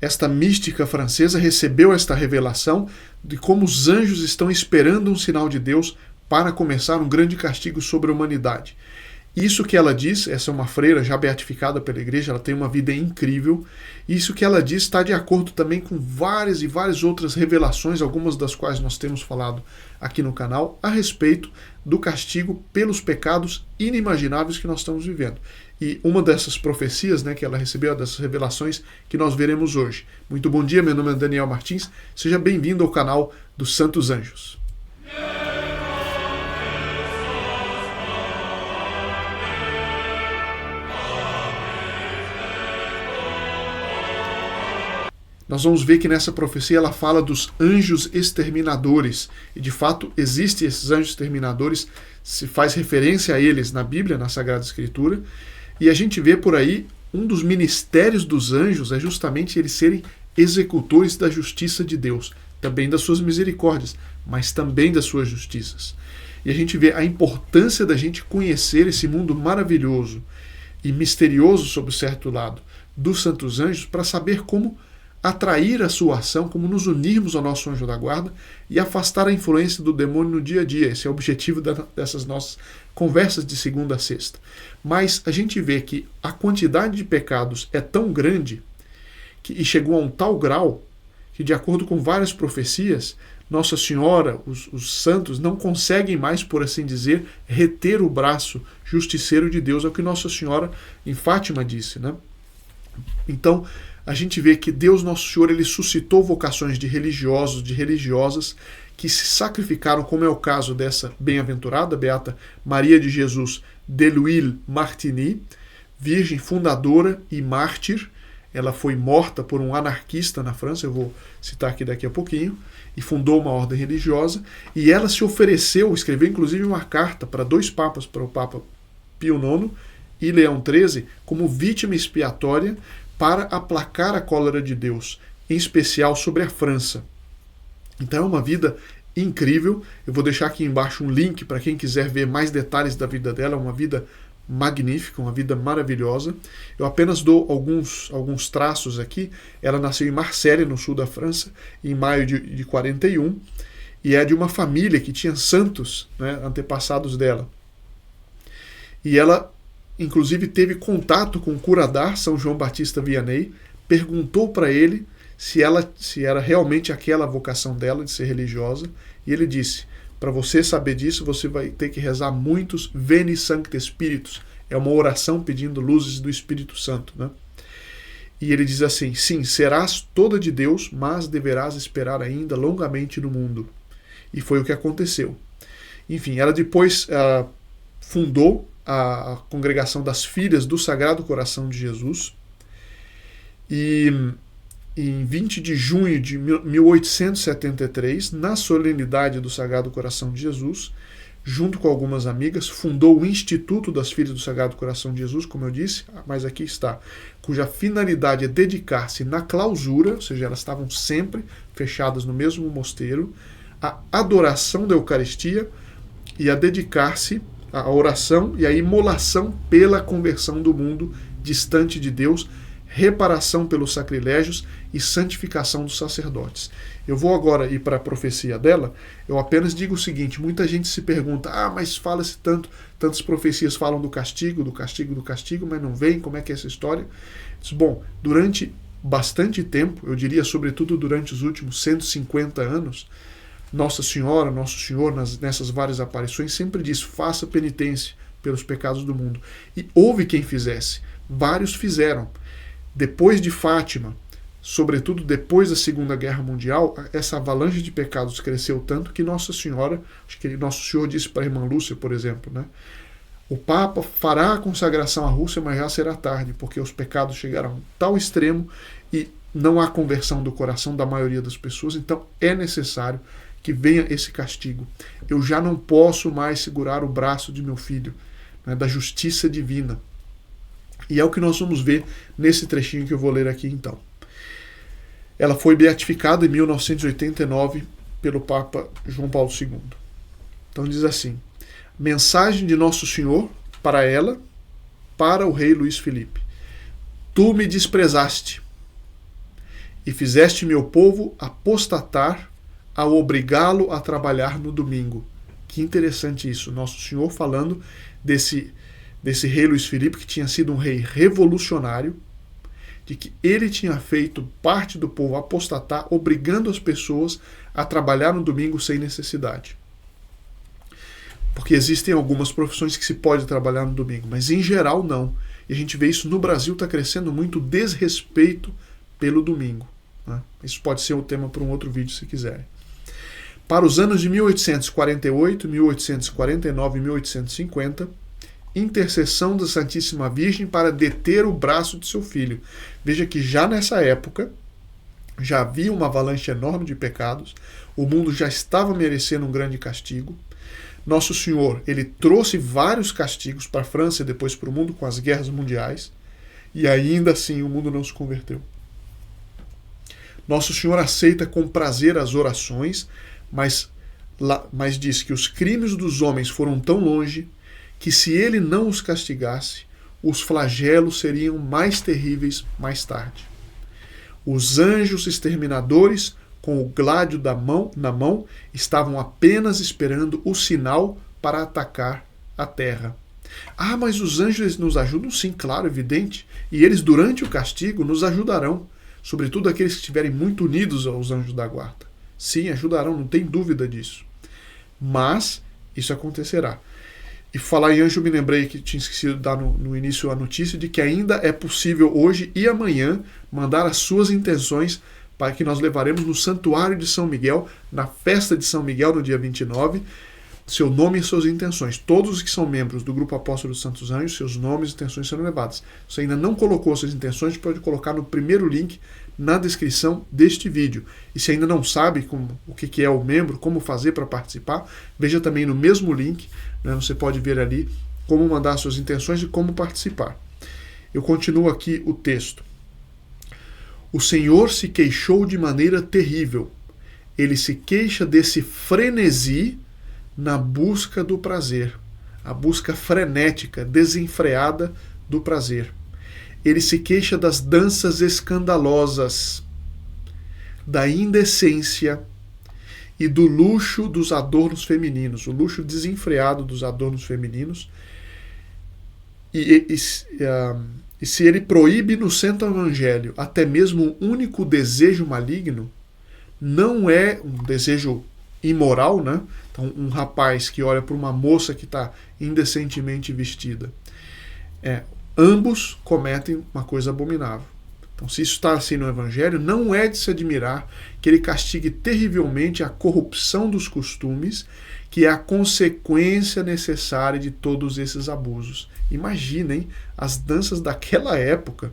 esta mística francesa recebeu esta revelação de como os anjos estão esperando um sinal de Deus para começar um grande castigo sobre a humanidade. Isso que ela diz, essa é uma freira já beatificada pela igreja, ela tem uma vida incrível. Isso que ela diz está de acordo também com várias e várias outras revelações, algumas das quais nós temos falado aqui no canal, a respeito do castigo pelos pecados inimagináveis que nós estamos vivendo. E uma dessas profecias, que ela recebeu, dessas revelações que nós veremos hoje. Muito bom dia, meu nome é Daniel Martins, seja bem-vindo ao canal dos Santos Anjos. Nós vamos ver que nessa profecia ela fala dos anjos exterminadores. E de fato existem esses anjos exterminadores, se faz referência a eles na Bíblia, na Sagrada Escritura. E a gente vê por aí, um dos ministérios dos anjos é justamente eles serem executores da justiça de Deus. Também das suas misericórdias, mas também das suas justiças. E a gente vê a importância da gente conhecer esse mundo maravilhoso e misterioso, sob certo lado, dos santos anjos, para saber como atrair a sua ação, como nos unirmos ao nosso anjo da guarda e afastar a influência do demônio no dia a dia. Esse é o objetivo dessas nossas conversas de segunda a sexta. Mas a gente vê que a quantidade de pecados é tão grande e chegou a um tal grau que, de acordo com várias profecias, Nossa Senhora, os santos, não conseguem mais, por assim dizer, reter o braço justiceiro de Deus. É o que Nossa Senhora em Fátima disse, Então, a gente vê que Deus Nosso Senhor ele suscitou vocações de religiosos, de religiosas, que se sacrificaram, como é o caso dessa bem-aventurada, beata Maria de Jesus de L'Huillier Martigny, virgem fundadora e mártir. Ela foi morta por um anarquista na França, eu vou citar aqui daqui a pouquinho, e fundou uma ordem religiosa, e ela se ofereceu, escreveu inclusive uma carta para 2 papas, para o Papa Pio IX e Leão XIII, como vítima expiatória, para aplacar a cólera de Deus, em especial sobre a França. Então é uma vida incrível. Eu vou deixar aqui embaixo um link para quem quiser ver mais detalhes da vida dela. É uma vida magnífica, uma vida maravilhosa. Eu apenas dou alguns traços aqui. Ela nasceu em Marseille, no sul da França, em maio de 41, e é de uma família que tinha santos, antepassados dela. E ela inclusive teve contato com o curador São João Batista Vianney, perguntou para ele se era realmente aquela a vocação dela de ser religiosa, e ele disse: para você saber disso, você vai ter que rezar muitos Veni Sancte Spiritus. É uma oração pedindo luzes do Espírito Santo. E ele diz assim: sim, serás toda de Deus, mas deverás esperar ainda longamente no mundo. E foi o que aconteceu. Enfim, ela depois fundou a Congregação das Filhas do Sagrado Coração de Jesus, e em 20 de junho de 1873, na solenidade do Sagrado Coração de Jesus, junto com algumas amigas, fundou o Instituto das Filhas do Sagrado Coração de Jesus, como eu disse, mas aqui está, cuja finalidade é dedicar-se na clausura, ou seja, elas estavam sempre fechadas no mesmo mosteiro, à adoração da Eucaristia e a dedicar-se a oração e a imolação pela conversão do mundo distante de Deus, reparação pelos sacrilégios e santificação dos sacerdotes. Eu vou agora ir para a profecia dela. Eu apenas digo o seguinte: muita gente se pergunta, mas fala-se tantas profecias falam do castigo, mas não vem, como é que é essa história? Bom, durante bastante tempo, eu diria sobretudo durante os últimos 150 anos, Nossa Senhora, Nosso Senhor, nessas várias aparições, sempre diz: faça penitência pelos pecados do mundo. E houve quem fizesse. Vários fizeram. Depois de Fátima, sobretudo depois da Segunda Guerra Mundial, essa avalanche de pecados cresceu tanto que Nossa Senhora, acho que Nosso Senhor disse para a irmã Lúcia, por exemplo, o Papa fará a consagração à Rússia, mas já será tarde, porque os pecados chegaram a tal extremo e não há conversão do coração da maioria das pessoas, então é necessário que venha esse castigo. Eu já não posso mais segurar o braço de meu filho, da justiça divina. E é o que nós vamos ver nesse trechinho que eu vou ler aqui então. Ela foi beatificada em 1989 pelo Papa João Paulo II. Então diz assim: mensagem de Nosso Senhor para ela, para o rei Luís Felipe. Tu me desprezaste e fizeste meu povo apostatar ao obrigá-lo a trabalhar no domingo. Que interessante isso, Nosso Senhor falando desse rei Luís Filipe, que tinha sido um rei revolucionário, de que ele tinha feito parte do povo apostatar, obrigando as pessoas a trabalhar no domingo sem necessidade. Porque existem algumas profissões que se pode trabalhar no domingo, mas em geral não. E a gente vê isso no Brasil, está crescendo muito desrespeito pelo domingo. Né? Isso pode ser um tema para um outro vídeo, se quiserem. Para os anos de 1848, 1849 e 1850, intercessão da Santíssima Virgem para deter o braço de seu filho. Veja que já nessa época, já havia uma avalanche enorme de pecados, o mundo já estava merecendo um grande castigo. Nosso Senhor, ele trouxe vários castigos para a França e depois para o mundo com as guerras mundiais, e ainda assim o mundo não se converteu. Nosso Senhor aceita com prazer as orações, mas diz que os crimes dos homens foram tão longe que se ele não os castigasse, os flagelos seriam mais terríveis mais tarde. Os anjos exterminadores, com o gládio na mão, estavam apenas esperando o sinal para atacar a terra. Ah, mas os anjos nos ajudam? Sim, claro, evidente. E eles, durante o castigo, nos ajudarão. Sobretudo aqueles que estiverem muito unidos aos anjos da guarda. Sim, ajudarão, não tem dúvida disso. Mas isso acontecerá. E falar em anjo, eu me lembrei que tinha esquecido de dar no início a notícia de que ainda é possível hoje e amanhã mandar as suas intenções para que nós levaremos no Santuário de São Miguel, na festa de São Miguel, no dia 29, seu nome e suas intenções. Todos os que são membros do Grupo Apóstolo dos Santos Anjos, seus nomes e intenções serão levados. Se você ainda não colocou suas intenções, pode colocar no primeiro link na descrição deste vídeo. E se ainda não sabe o que é o membro, como fazer para participar, veja também no mesmo link, né, você pode ver ali como mandar suas intenções e como participar. Eu continuo aqui o texto. O Senhor se queixou de maneira terrível. Ele se queixa desse frenesi na busca do prazer, a busca frenética, desenfreada do prazer. Ele se queixa das danças escandalosas, da indecência e do luxo dos adornos femininos, o luxo desenfreado dos adornos femininos. E se ele proíbe no Santo Evangelho até mesmo um único desejo maligno, não é um desejo imoral, né? Então, um rapaz que olha para uma moça que está indecentemente vestida, ambos cometem uma coisa abominável. Então, se isso está assim no Evangelho, não é de se admirar que ele castigue terrivelmente a corrupção dos costumes, que é a consequência necessária de todos esses abusos. Imaginem, as danças daquela época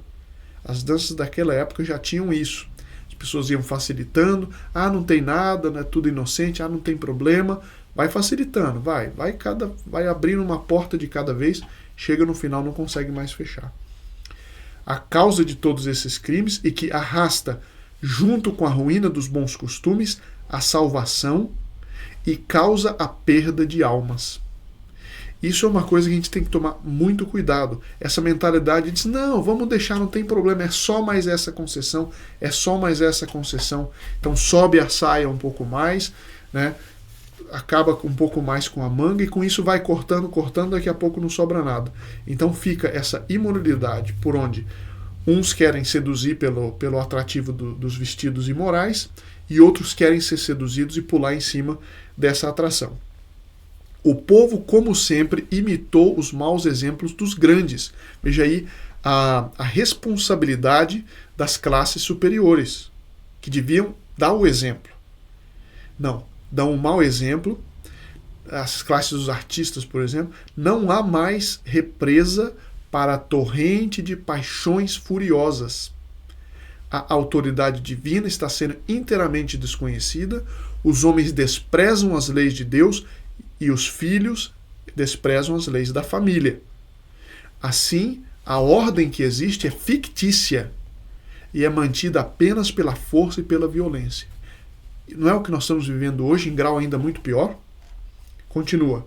já tinham isso. As pessoas iam facilitando, não tem nada, é tudo inocente, não tem problema, vai facilitando, vai abrindo uma porta de cada vez, chega no final não consegue mais fechar. A causa de todos esses crimes e que arrasta, junto com a ruína dos bons costumes, a salvação e causa a perda de almas. Isso é uma coisa que a gente tem que tomar muito cuidado. Essa mentalidade diz, não, vamos deixar, não tem problema, é só mais essa concessão, Então sobe a saia um pouco mais, né? Acaba um pouco mais com a manga e com isso vai cortando, daqui a pouco não sobra nada. Então fica essa imoralidade por onde uns querem seduzir pelo atrativo dos vestidos imorais e outros querem ser seduzidos e pular em cima dessa atração. O povo, como sempre, imitou os maus exemplos dos grandes. Veja aí a responsabilidade das classes superiores, que deviam dar o exemplo. Não, dão um mau exemplo. As classes dos artistas, por exemplo, não há mais represa para a torrente de paixões furiosas. A autoridade divina está sendo inteiramente desconhecida, os homens desprezam as leis de Deus e os filhos desprezam as leis da família. Assim, a ordem que existe é fictícia e é mantida apenas pela força e pela violência. Não é o que nós estamos vivendo hoje, em grau ainda muito pior? Continua.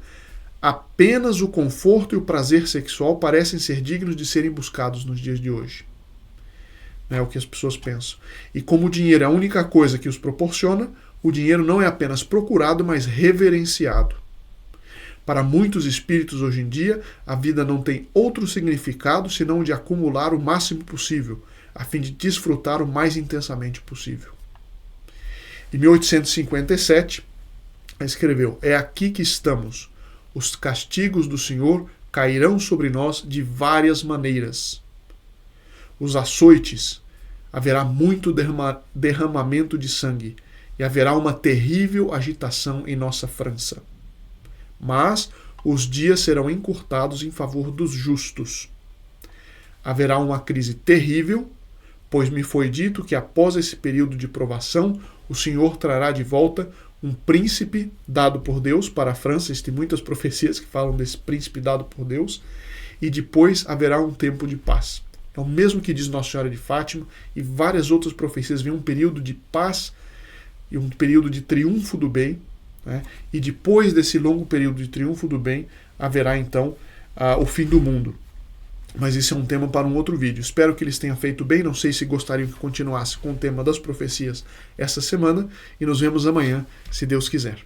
Apenas o conforto e o prazer sexual parecem ser dignos de serem buscados nos dias de hoje. É o que as pessoas pensam. E como o dinheiro é a única coisa que os proporciona, o dinheiro não é apenas procurado, mas reverenciado. Para muitos espíritos hoje em dia, a vida não tem outro significado senão o de acumular o máximo possível, a fim de desfrutar o mais intensamente possível. Em 1857, escreveu: "É aqui que estamos. Os castigos do Senhor cairão sobre nós de várias maneiras. Os açoites, haverá muito derramamento de sangue, e haverá uma terrível agitação em nossa França. Mas os dias serão encurtados em favor dos justos. Haverá uma crise terrível, pois me foi dito que após esse período de provação, o Senhor trará de volta um príncipe dado por Deus para a França." Existem muitas profecias que falam desse príncipe dado por Deus. "E depois haverá um tempo de paz." É o mesmo que diz Nossa Senhora de Fátima, e várias outras profecias. Vem um período de paz e um período de triunfo do bem, né? E depois desse longo período de triunfo do bem, haverá então o fim do mundo. Mas isso é um tema para um outro vídeo. Espero que eles tenham feito bem. Não sei se gostariam que continuasse com o tema das profecias essa semana. E nos vemos amanhã, se Deus quiser.